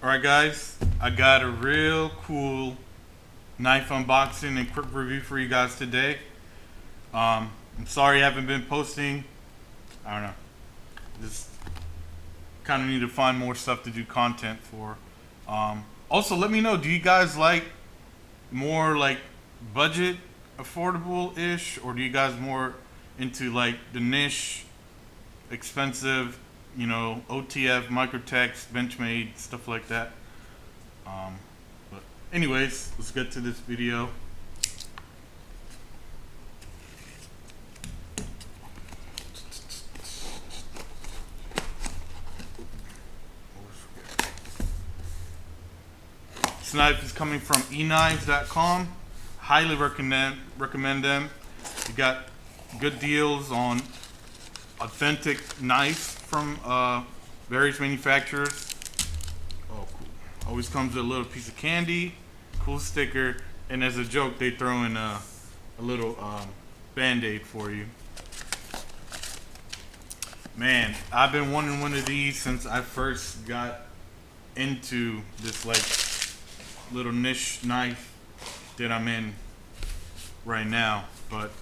Alright guys, I got a real cool knife unboxing and quick review for you guys today. I'm sorry I haven't been posting. I don't know. Just kind of need to find more stuff to do content for. Also, let me know, do you guys like more like budget, affordable-ish, or do you guys more into like the niche, expensive, you know, OTF, Microtech, Benchmade, stuff like that. But anyways, let's get to this video. This knife is coming from eknives.com. Highly recommend them. You got good deals on authentic knives from various manufacturers. Oh, cool. Always comes with a little piece of candy, cool sticker, and as a joke, they throw in a little band-aid for you. Man, I've been wanting one of these since I first got into this like little niche knife that I'm in right now, but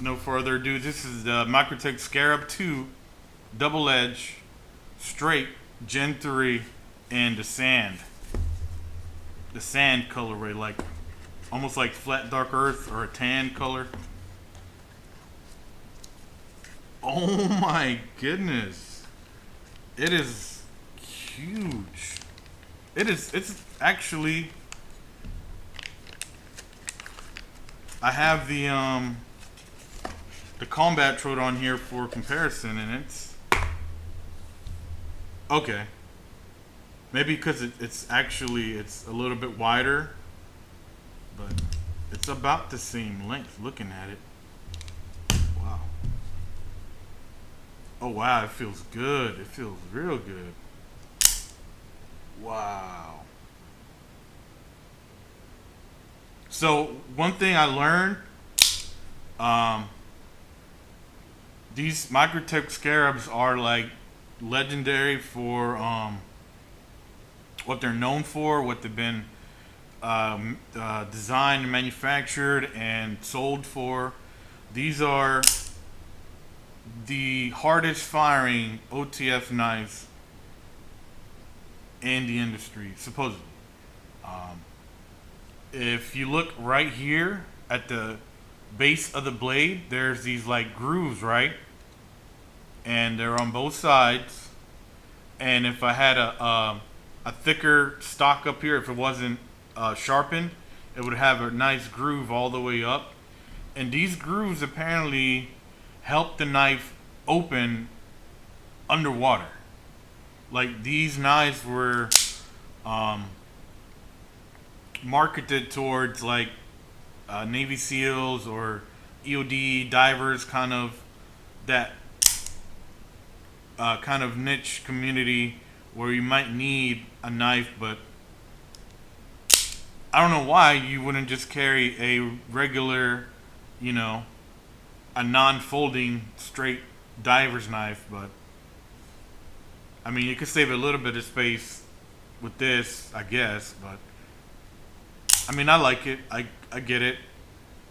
no further ado, this is the Microtech Scarab II double edge straight Gen 3 and the sand colorway, like almost like flat dark earth or a tan color. Oh my goodness, it is huge. It's actually, I have the combat trode on here for comparison, and it's okay. Maybe because it's a little bit wider, but it's about the same length looking at it. Wow. Oh wow, it feels good. It feels real good. Wow. So one thing I learned, these Microtech Scarabs are like legendary for what they're known for, what they've been designed and manufactured and sold for. These are the hardest firing OTF knives in the industry, supposedly. If you look right here at the base of the blade, there's these like grooves, right? And they're on both sides. And if I had a thicker stock up here, if it wasn't sharpened, it would have a nice groove all the way up. And these grooves apparently help the knife open underwater. Like these knives were marketed towards like Navy SEALs or EOD divers, kind of that kind of niche community where you might need a knife, but I don't know why you wouldn't just carry a regular, you know, a non-folding straight diver's knife. But I mean, you could save a little bit of space with this, I guess, but I mean, I like it. I get it.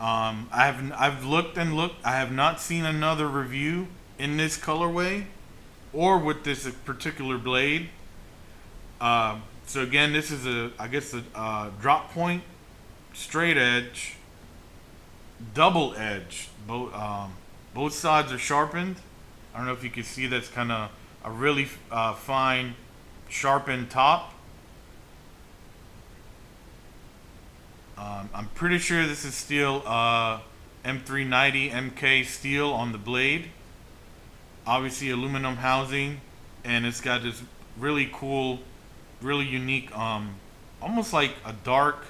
I've looked and looked. I have not seen another review in this colorway or with this particular blade. So again, this is I guess a drop point, straight edge, double edge. Both sides are sharpened. I don't know if you can see, that's kind of a really fine sharpened top. I'm pretty sure this is steel, M390 MK steel on the blade. Obviously aluminum housing, and it's got this really cool, really unique, almost like a dark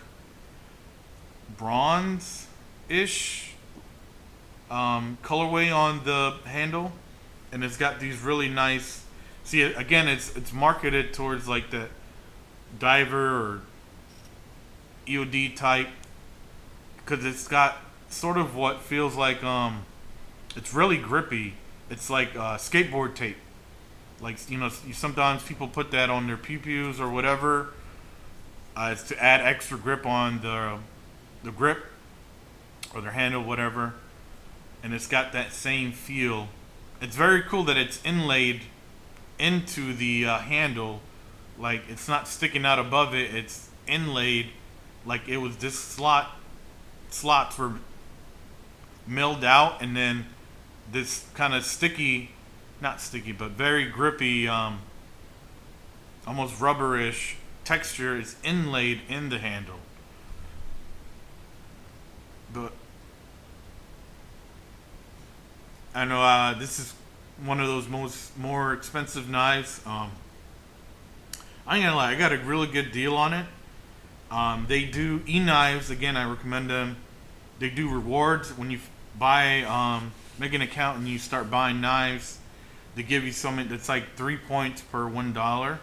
bronze-ish colorway on the handle, and it's got these really nice. See, again, it's marketed towards like the diver or EOD type, because it's got sort of what feels like it's really grippy. It's like skateboard tape. Like, sometimes people put that on their pew-pews or whatever. It's to add extra grip on the grip or their handle, whatever. And it's got that same feel. It's very cool that it's inlaid into the handle. Like, it's not sticking out above it. It's inlaid like it was this slots were milled out, and then this kind of sticky, not sticky, but very grippy, almost rubberish texture is inlaid in the handle. But I know this is one of those more expensive knives. I ain't gonna lie, I got a really good deal on it. They do E-Knives, again, I recommend them. They do rewards when you buy, make an account and you start buying knives. They give you something that's like 3 points per $1.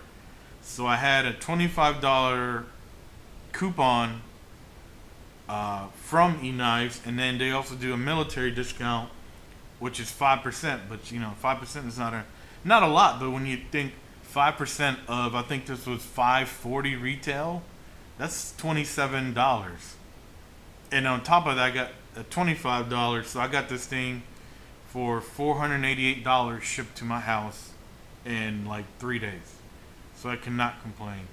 So I had a $25 coupon from E-Knives, and then they also do a military discount, which is 5%. But 5% is not a lot. But when you think 5% of, I think this was $5.40 retail, that's $27. And on top of that, I got a $25. So I got this thing for $488 shipped to my house in like 3 days. So I cannot complain.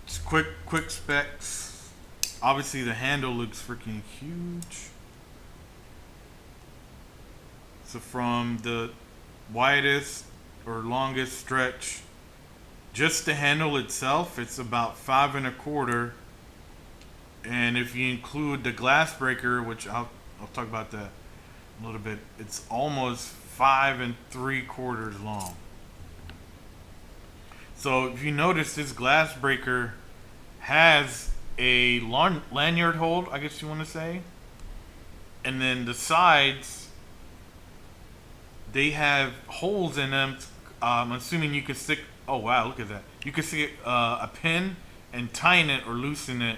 Just quick specs. Obviously the handle looks freaking huge. So from the widest or longest stretch, just the handle itself, it's about 5 1/4. And if you include the glass breaker, which I'll talk about that a little bit, it's almost 5 3/4 long. So if you notice, this glass breaker has a lanyard hold, I guess you want to say, and then the sides, they have holes in them. I'm assuming you could stick, oh wow, look at that, you could stick a pin and tighten it or loosen it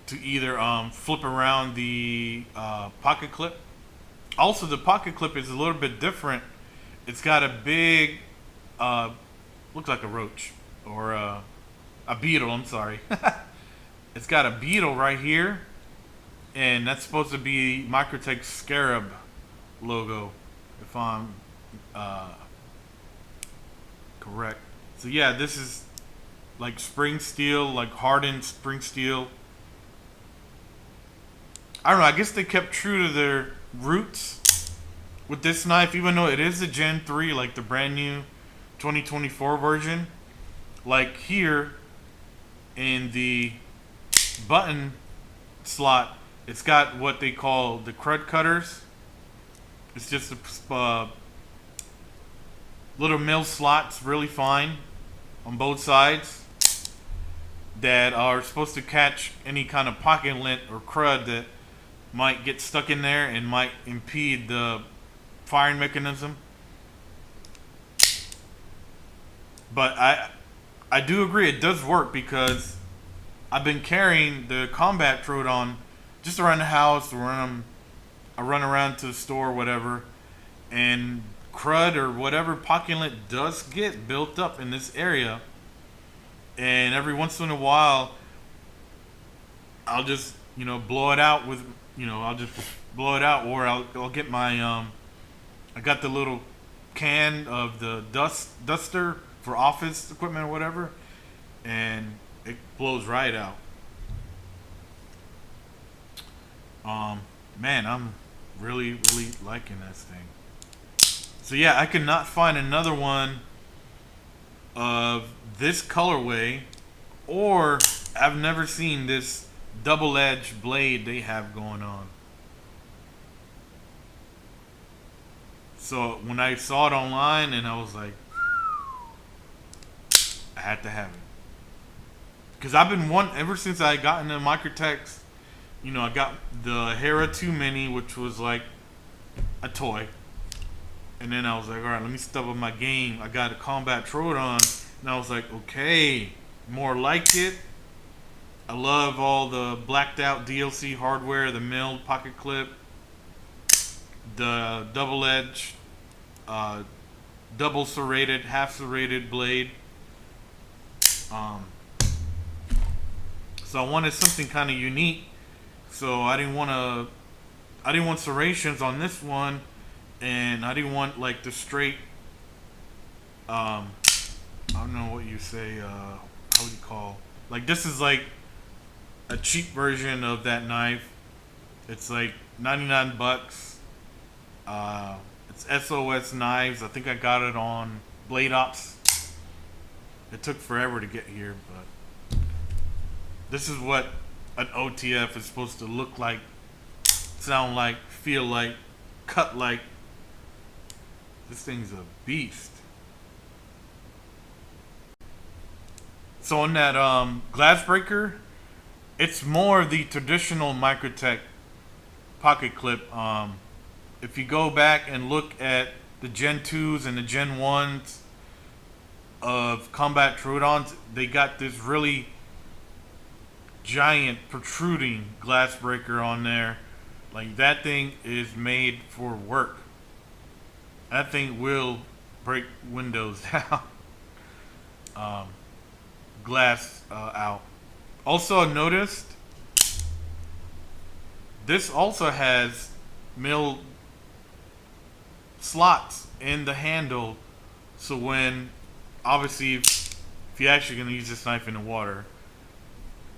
to either flip around the pocket clip. Also, the pocket clip is a little bit different. It's got a big, looks like a roach or a beetle, I'm sorry. It's got a beetle right here, and that's supposed to be Microtech Scarab logo, if I'm correct. So yeah, this is like spring steel, like hardened spring steel. I don't know, I guess they kept true to their roots with this knife, even though it is a Gen 3, like the brand new 2024 version. Like here in the button slot, it's got what they call the crud cutters. It's just a little mill slots, really fine on both sides, that are supposed to catch any kind of pocket lint or crud that might get stuck in there and might impede the firing mechanism. But I do agree it does work, because I've been carrying the combat Troodon just around the house, or I run around to the store or whatever, and crud or whatever pocket lint does get built up in this area. And every once in a while, I'll just blow it out with, I'll just blow it out, or I'll get my I got the little can of the duster for office equipment or whatever, and it blows right out. Man, I'm really liking this thing. So yeah, I could not find another one of this colorway, or I've never seen this double-edged blade they have going on. So when I saw it online, and I was like, I had to have it, because I've been ever since I got into Microtechs. I got the Hera 2 Mini, which was like a toy, and then I was like, all right, let me step up my game. I got a Combat Troodon, and I was like, okay, more like it. I love all the blacked out DLC hardware, the milled pocket clip, the double edge, double serrated, half serrated blade. So I wanted something kind of unique. So I didn't want serrations on this one, and I didn't want like the straight. I don't know what you say. How would you call? Like this is like a cheap version of that knife. It's like 99 bucks. It's SOS Knives. I think I got it on Blade Ops. It took forever to get here, but this is what an OTF is supposed to look like, sound like, feel like, cut like. This thing's a beast. So on that glass breaker, it's more the traditional Microtech pocket clip. If you go back and look at the Gen 2s and the Gen 1s of Combat Troodons, they got this really giant protruding glass breaker on there. Like that thing is made for work. That thing will break windows down. Glass out. Also, I noticed this also has milled slots in the handle, so when obviously if you're actually going to use this knife in the water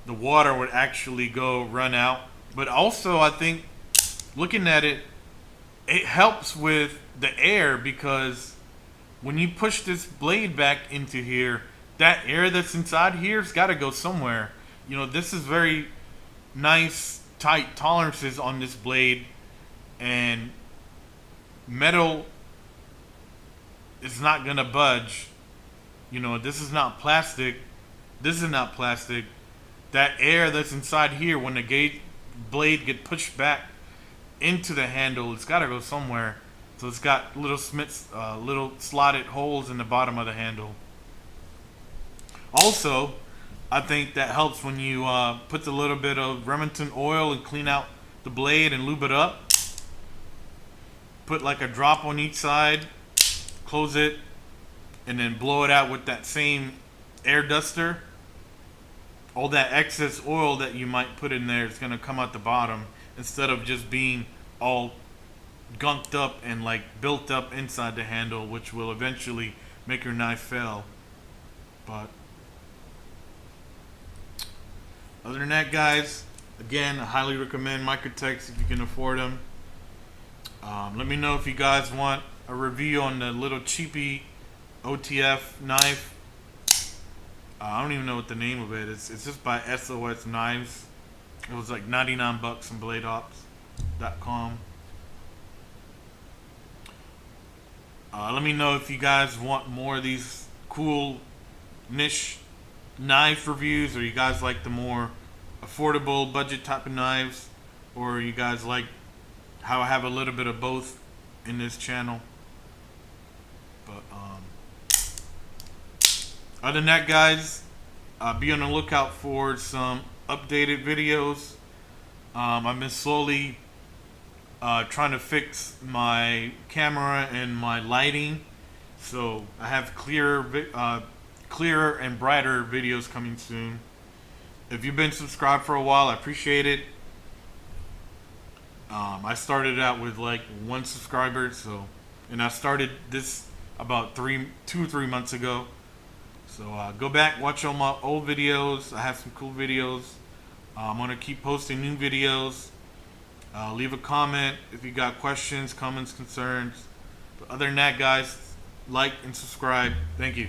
would actually run out. But also I think looking at it, it helps with the air, because when you push this blade back into here, that air that's inside here has got to go somewhere. You know, this is very nice tight tolerances on this blade, and metal is not gonna budge. You know, this is not plastic. This is not plastic. That air that's inside here, when the blade get pushed back into the handle, it's got to go somewhere. So it's got little little slotted holes in the bottom of the handle. Also, I think that helps when you put a little bit of Remington oil and clean out the blade and lube it up. Put like a drop on each side, close it, and then blow it out with that same air duster. All that excess oil that you might put in there is going to come out the bottom, instead of just being all gunked up and like built up inside the handle, which will eventually make your knife fail. But other than that, guys, again, I highly recommend Microtechs if you can afford them. Let me know if you guys want a review on the little cheapy OTF knife. I don't even know what the name of it is. It's just by SOS Knives. It was like 99 bucks on BladeOps.com. Let me know if you guys want more of these cool niche knife reviews, or you guys like the more affordable budget type of knives, or you guys like how I have a little bit of both in this channel. But other than that, guys, be on the lookout for some updated videos. I've been slowly trying to fix my camera and my lighting, so I have clearer and brighter videos coming soon. If you've been subscribed for a while, I appreciate it. I started out with like 1 subscriber, and I started this about 2 or 3 months ago. So go back, watch all my old videos. I have some cool videos. I'm gonna keep posting new videos. Leave a comment if you got questions, comments, concerns. But other than that, guys, like and subscribe. Thank you.